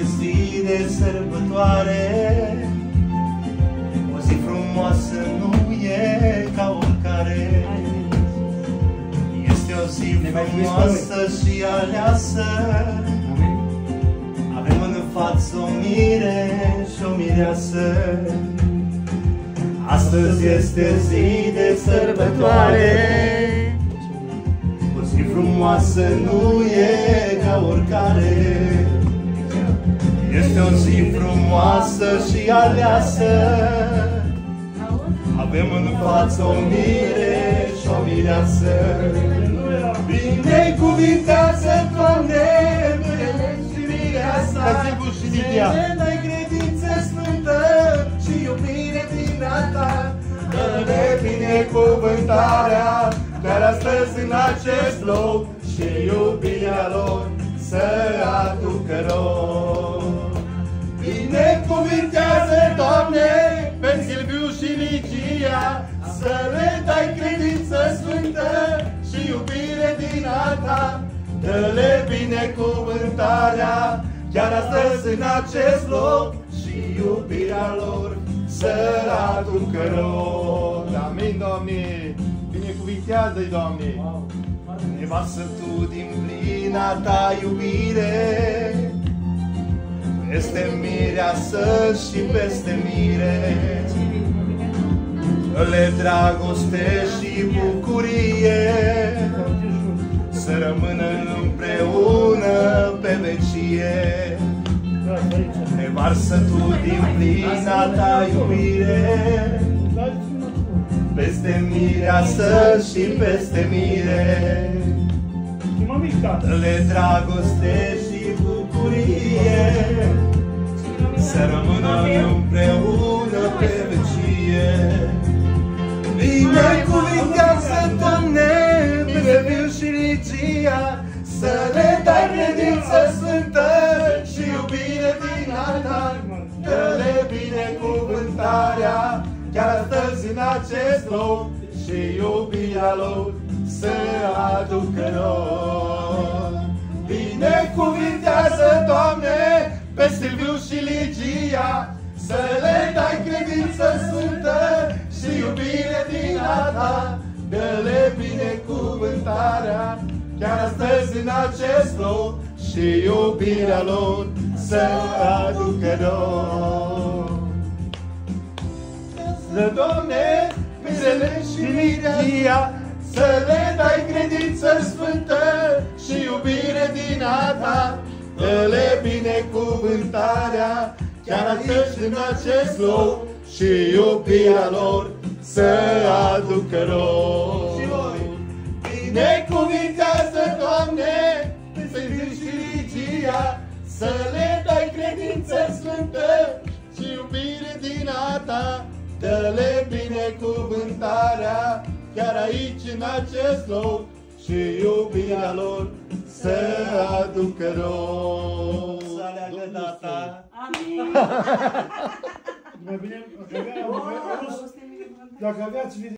Zi de sărbătoare, o zi frumoasă nu e ca oricare. Este o zi frumoasă și aleasă. Avem în față o mire și o mireasă. Astăzi este zi de sărbătoare, o zi frumoasă nu e ca oricare. Este o zi frumoasă și aleasă. Avem în față o mire și o mireasă. Binecuvintează, Doamne, și mireasa. Să dai credință sfântă și iubire din a Ta. Dă-ne binecuvântarea chiar astăzi în acest loc și iubirea lor să aducă rog. Binecuvintează, Doamne, pe Silviu și Ligia, să le dai credință sfântă și iubire din a Ta. Dă-le binecuvântarea chiar astăzi în acest loc și iubirea lor să aducă rog. Amin, Doamne! Binecuvintează-i, Doamne! Nevastă Tu din plina Ta iubire, peste mireasă și peste mire, le dragoste și bucurie, să rămână împreună pe vecie. Nevarsă Tu din plina Ta iubire, peste mireasă și peste mire, le dragoste și bucurie, să rămână împreună pe vecie. Binecuvintează, Doamne, pe Silviu și Ligia, să le dai credință sfântă și iubire din a Ta. Dă-le binecuvântarea chiar astăzi în acest loc și iubirea lor să aducă rog. Binecuvintează, Doamne, pe Silviu și Ligia, să le dai credință sfântă și iubire din a Ta. Dă-le binecuvântarea chiar astăzi în acest loc și iubirea lor să aducă rog. Doamne, pe Silviu și Ligia, să le dai credință sfântă și iubire din a Ta. Dă-le binecuvântarea chiar astăzi în acest loc și iubirea lor să aducă rog. Binecuvintează, Doamne, pe Silviu și Ligia, să le dai credință sfântă și iubire din a Ta. Dă-le binecuvântarea chiar aici în acest loc și iubirea lor să aducă rog. Să aleagă data. Amin. Mai bine, dacă aveați